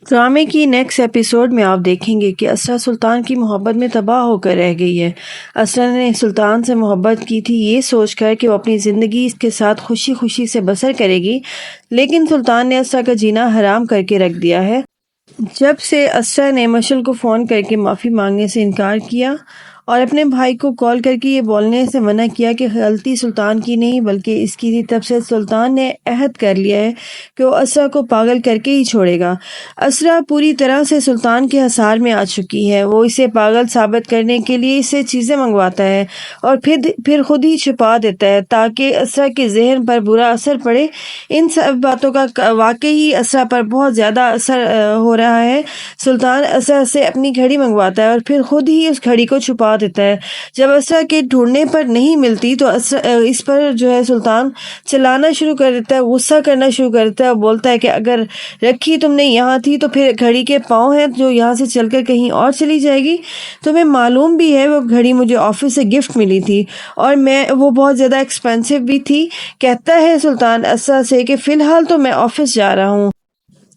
ڈرامے کی next episode میں آپ دیکھیں گے کہ اسرا سلطان کی محبت میں تباہ ہو کر رہ گئی ہے۔ اسرا نے سلطان سے محبت کی تھی یہ سوچ کر کہ وہ اپنی زندگی اس کے ساتھ خوشی خوشی سے بسر کرے گی، لیکن سلطان نے اسرا کا جینا حرام کر کے رکھ دیا ہے۔ جب سے اسرا نے مشعل کو فون کر کے معافی مانگنے سے انکار کیا اور اپنے بھائی کو کال کر کے یہ بولنے سے منع کیا کہ غلطی سلطان کی نہیں بلکہ اس کی تھی، تب سے سلطان نے عہد کر لیا ہے کہ وہ اسرا کو پاگل کر کے ہی چھوڑے گا۔ اسرا پوری طرح سے سلطان کے حصار میں آ چکی ہے۔ وہ اسے پاگل ثابت کرنے کے لیے اس سے چیزیں منگواتا ہے اور پھر خود ہی چھپا دیتا ہے تاکہ اسرا کے ذہن پر برا اثر پڑے۔ ان سب باتوں کا واقعی اسرا پر بہت زیادہ اثر ہو رہا ہے۔ سلطان اسرا سے اپنی گھڑی منگواتا ہے اور پھر خود ہی اس گھڑی کو چھپا دیتا ہے۔ جب اسرا کے ڈھونڈنے پر نہیں ملتی تو اس پر سلطان چلانا شروع کر دیتا ہے، غصہ کرنا شروع کر دیتا ہے اور بولتا ہے کہ اگر رکھی تم نے یہاں تھی تو پھر گھڑی کے پاؤں ہیں جو یہاں سے چل کر کہیں اور چلی جائے گی۔ تمہیں معلوم بھی ہے وہ گھڑی مجھے آفس سے گفٹ ملی تھی اور وہ بہت زیادہ ایکسپینسو بھی تھی۔ کہتا ہے سلطان اسرا سے کہ فی الحال تو میں آفس جا رہا ہوں،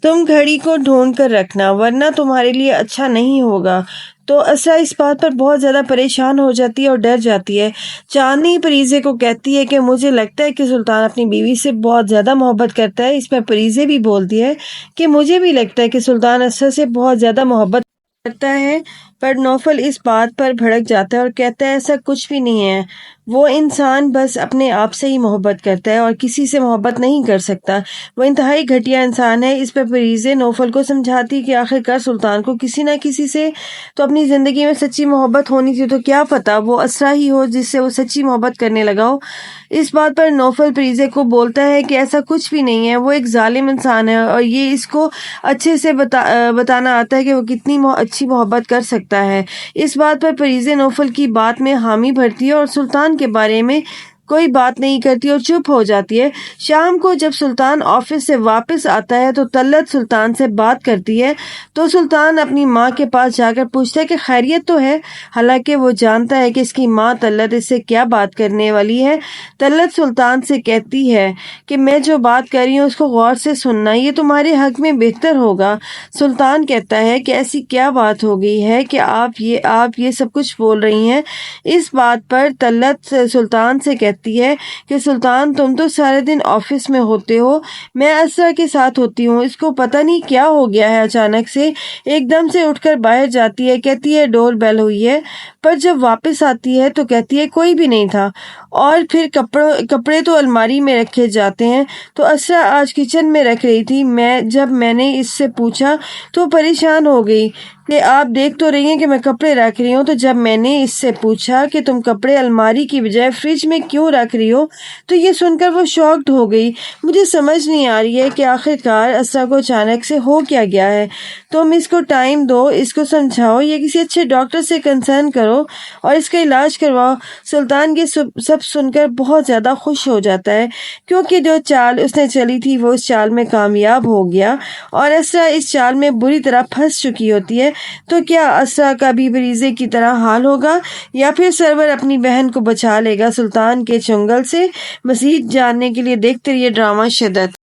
تم گھڑی کو ڈھونڈ کر رکھنا ورنہ تمہارے لیے اچھا نہیں ہوگا۔ تو اسرا اس بات پر بہت زیادہ پریشان ہو جاتی ہے اور ڈر جاتی ہے۔ چاندنی پریزے کو کہتی ہے کہ مجھے لگتا ہے کہ سلطان اپنی بیوی سے بہت زیادہ محبت کرتا ہے۔ اس پر پریزے بھی بولتی ہے کہ مجھے بھی لگتا ہے کہ سلطان اسرا سے بہت زیادہ محبت کرتا ہے، پر نوفل اس بات پر بھڑک جاتا ہے اور کہتا ہے ایسا کچھ بھی نہیں ہے، وہ انسان بس اپنے آپ سے ہی محبت کرتا ہے اور کسی سے محبت نہیں کر سکتا، وہ انتہائی گھٹیا انسان ہے۔ اس پر پریزے نوفل کو سمجھاتی کہ آخرکار سلطان کو کسی نہ کسی سے تو اپنی زندگی میں سچی محبت ہونی تھی، تو کیا پتہ وہ اسرا ہی ہو جس سے وہ سچی محبت کرنے لگا ہو۔ اس بات پر نوفل پریزے کو بولتا ہے کہ ایسا کچھ بھی نہیں ہے، وہ ایک ظالم انسان ہے اور یہ اس کو اچھے سے بتانا آتا ہے کہ وہ کتنی اچھی محبت کر سکتا ہے۔ اس بات پر پریزے نوفل کی بات میں حامی بھرتی ہے اور سلطان کے بارے میں کوئی بات نہیں کرتی اور چپ ہو جاتی ہے۔ شام کو جب سلطان آفس سے واپس آتا ہے تو طلعت سلطان سے بات کرتی ہے تو سلطان اپنی ماں کے پاس جا کر پوچھتا ہے کہ خیریت تو ہے، حالانکہ وہ جانتا ہے کہ اس کی ماں طلعت اس سے کیا بات کرنے والی ہے۔ طلعت سلطان سے کہتی ہے کہ میں جو بات کر رہی ہوں اس کو غور سے سننا، یہ تمہارے حق میں بہتر ہوگا۔ سلطان کہتا ہے کہ ایسی کیا بات ہو گئی ہے کہ آپ یہ سب کچھ بول رہی ہیں۔ اس بات پر طلعت سلطان سے کہتی ہے کہ سلطان تم تو سارے دن آفس میں ہوتے ہو، میں اسرا کے ساتھ ہوتی ہوں، اس کو پتہ نہیں کیا ہو گیا ہے، اچانک سے ایک دم سے اٹھ کر باہر جاتی ہے، کہتی ہے ڈور بیل ہوئی ہے، پر جب واپس آتی ہے تو کہتی ہے کوئی بھی نہیں تھا، اور پھر کپڑے تو الماری میں رکھے جاتے ہیں، تو اسرا آج کچن میں رکھ رہی تھی، جب میں نے اس سے پوچھا تو پریشان ہو گئی کہ آپ دیکھ تو رہی ہیں کہ میں کپڑے رکھ رہی ہوں، تو جب میں نے اس سے پوچھا کہ تم کپڑے الماری کی بجائے فریج میں کیوں رکھ رہی ہو تو یہ سن کر وہ شاکڈ ہو گئی۔ مجھے سمجھ نہیں آ رہی ہے کہ آخرکار اسرا کو اچانک سے ہو کیا گیا ہے، تم اس کو ٹائم دو، اس کو سمجھاؤ یا کسی اچھے ڈاکٹر سے کنسرن کرو اور اس کا علاج کرواؤ۔ سلطان یہ سب سن کر بہت زیادہ خوش ہو جاتا ہے کیونکہ جو چال اس نے چلی تھی وہ اس چال میں کامیاب ہو گیا اور اسرا اس چال میں بری طرح پھنس چکی ہوتی ہے۔ تو کیا اسرا کا بھی پریزے کی طرح حال ہوگا یا پھر سرور اپنی بہن کو بچا لے گا سلطان کے چنگل سے؟ مزید جاننے کے لیے دیکھتے رہیے ڈرامہ شدت۔